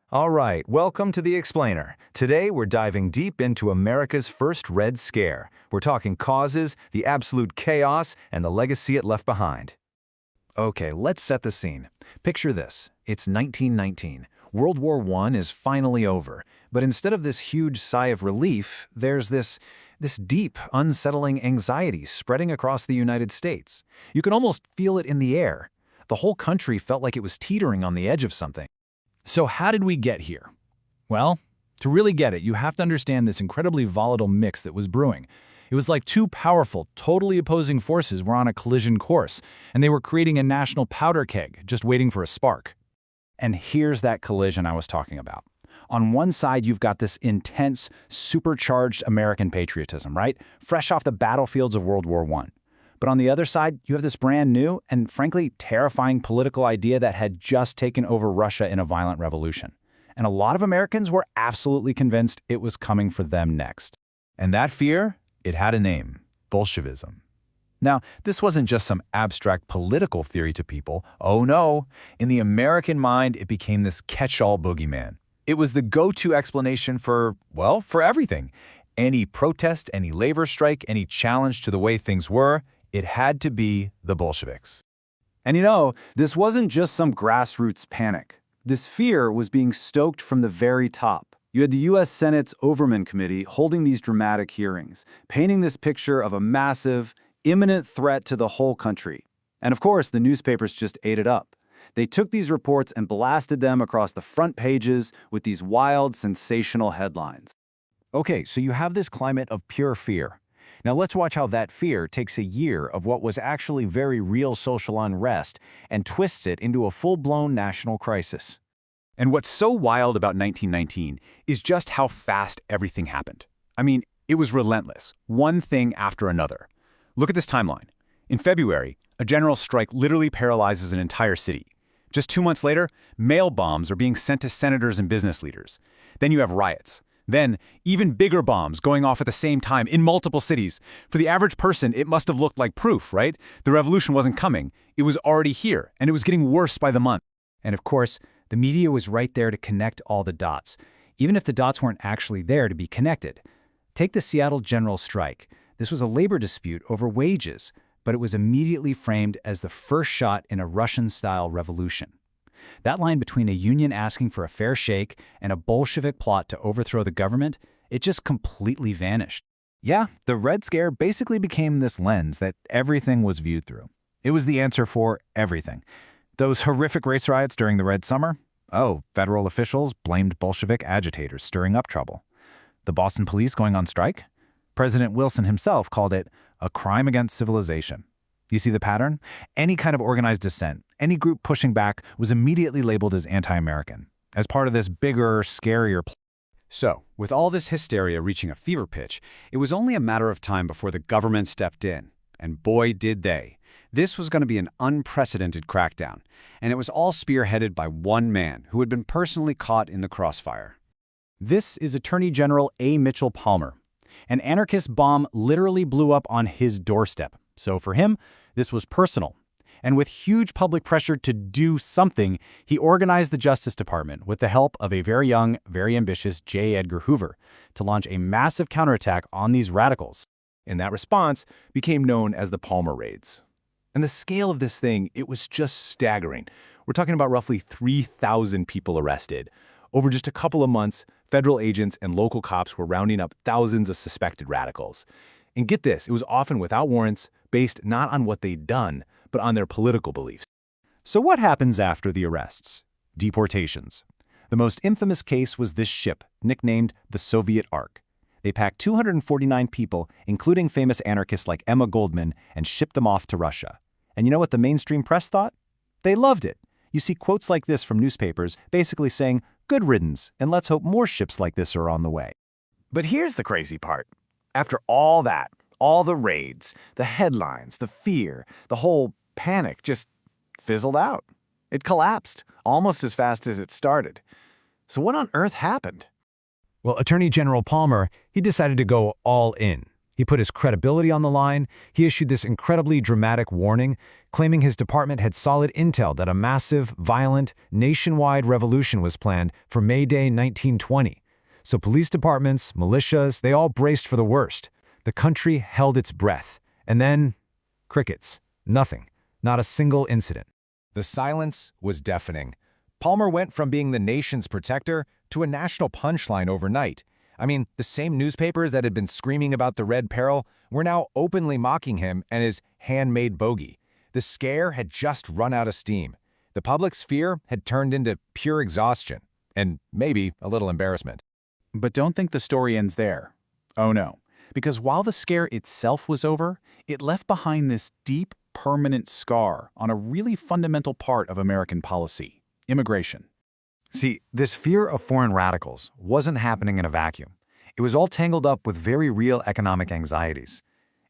All right, welcome to The Explainer. Today we're diving deep into America's first Red Scare. We're talking causes, the absolute chaos, and the legacy it left behind. Okay, let's set the scene. Picture this. It's 1919. World War I is finally over. But instead of this huge sigh of relief, there's this deep, unsettling anxiety spreading across the United States. You can almost feel it in the air. The whole country felt like it was teetering on the edge of something. So how did we get here? Well, to really get it, you have to understand this incredibly volatile mix that was brewing. It was like two powerful, totally opposing forces were on a collision course, and they were creating a national powder keg, just waiting for a spark. And here's that collision I was talking about. On one side, you've got this intense, supercharged American patriotism, right? Fresh off the battlefields of World War I. But on the other side, you have this brand new and frankly terrifying political idea that had just taken over Russia in a violent revolution. And a lot of Americans were absolutely convinced it was coming for them next. And that fear, it had a name: Bolshevism. Now, this wasn't just some abstract political theory to people. Oh no, in the American mind, it became this catch-all boogeyman. It was the go-to explanation for everything. Any protest, any labor strike, any challenge to the way things were, it had to be the Bolsheviks. And this wasn't just some grassroots panic. This fear was being stoked from the very top. You had the U.S. Senate's Overman Committee holding these dramatic hearings, painting this picture of a massive, imminent threat to the whole country. And of course, the newspapers just ate it up. They took these reports and blasted them across the front pages with these wild, sensational headlines. Okay, so you have this climate of pure fear. Now let's watch how that fear takes a year of what was actually very real social unrest and twists it into a full-blown national crisis. And what's so wild about 1919 is just how fast everything happened. I mean, it was relentless, one thing after another. Look at this timeline. In February, a general strike literally paralyzes an entire city. Just 2 months later, mail bombs are being sent to senators and business leaders. Then you have riots. Then, even bigger bombs going off at the same time in multiple cities. For the average person, it must have looked like proof, right? The revolution wasn't coming. It was already here, and it was getting worse by the month. And of course, the media was right there to connect all the dots, even if the dots weren't actually there to be connected. Take the Seattle general strike. This was a labor dispute over wages, but it was immediately framed as the first shot in a Russian-style revolution. That line between a union asking for a fair shake and a Bolshevik plot to overthrow the government, it just completely vanished. Yeah, the Red Scare basically became this lens that everything was viewed through. It was the answer for everything. Those horrific race riots during the Red Summer? Oh, federal officials blamed Bolshevik agitators stirring up trouble. The Boston police going on strike? President Wilson himself called it a crime against civilization. You see the pattern? Any kind of organized dissent, any group pushing back was immediately labeled as anti-American, as part of this bigger, scarier plan. So, with all this hysteria reaching a fever pitch, it was only a matter of time before the government stepped in. And boy, did they. This was going to be an unprecedented crackdown, and it was all spearheaded by one man who had been personally caught in the crossfire. This is Attorney General A. Mitchell Palmer. An anarchist bomb literally blew up on his doorstep. So for him, this was personal. And with huge public pressure to do something, he organized the Justice Department with the help of a very young, very ambitious J. Edgar Hoover to launch a massive counterattack on these radicals. And that response became known as the Palmer Raids. And the scale of this thing, it was just staggering. We're talking about roughly 3,000 people arrested. Over just a couple of months, federal agents and local cops were rounding up thousands of suspected radicals. And get this, it was often without warrants, based not on what they'd done, but on their political beliefs. So what happens after the arrests? Deportations. The most infamous case was this ship, nicknamed the Soviet Ark. They packed 249 people, including famous anarchists like Emma Goldman, and shipped them off to Russia. And you know what the mainstream press thought? They loved it. You see quotes like this from newspapers basically saying, "Good riddance, and let's hope more ships like this are on the way." But here's the crazy part. After all that, all the raids, the headlines, the fear, the whole panic just fizzled out. It collapsed almost as fast as it started. So what on earth happened? Well, Attorney General Palmer, he decided to go all in. He put his credibility on the line. He issued this incredibly dramatic warning, claiming his department had solid intel that a massive, violent, nationwide revolution was planned for May Day 1920. So police departments, militias, they all braced for the worst. The country held its breath. And then, crickets. Nothing. Not a single incident. The silence was deafening. Palmer went from being the nation's protector to a national punchline overnight. I mean, the same newspapers that had been screaming about the Red Peril were now openly mocking him and his handmade bogey. The scare had just run out of steam. The public's fear had turned into pure exhaustion, and maybe a little embarrassment. But don't think the story ends there. Oh no. Because while the scare itself was over, it left behind this deep, permanent scar on a really fundamental part of American policy: immigration. See, this fear of foreign radicals wasn't happening in a vacuum. It was all tangled up with very real economic anxieties.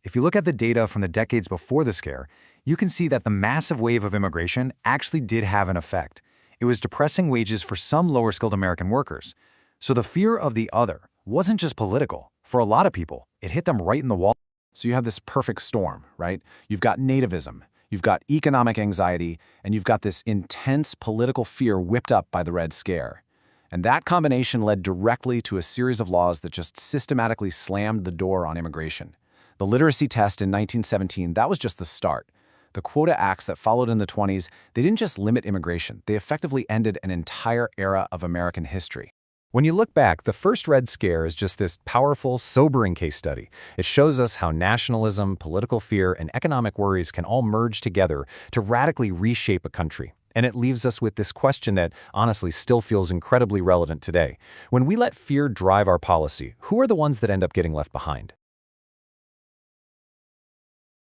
If you look at the data from the decades before the scare, you can see that the massive wave of immigration actually did have an effect. It was depressing wages for some lower-skilled American workers. So the fear of the other wasn't just political. For a lot of people, it hit them right in the wall. So you have this perfect storm, right? You've got nativism, you've got economic anxiety, and you've got this intense political fear whipped up by the Red Scare. And that combination led directly to a series of laws that just systematically slammed the door on immigration. The literacy test in 1917, that was just the start. The Quota Acts that followed in the 20s, they didn't just limit immigration, they effectively ended an entire era of American history. When you look back, the first Red Scare is just this powerful, sobering case study. It shows us how nationalism, political fear, and economic worries can all merge together to radically reshape a country. And it leaves us with this question that honestly still feels incredibly relevant today. When we let fear drive our policy, who are the ones that end up getting left behind?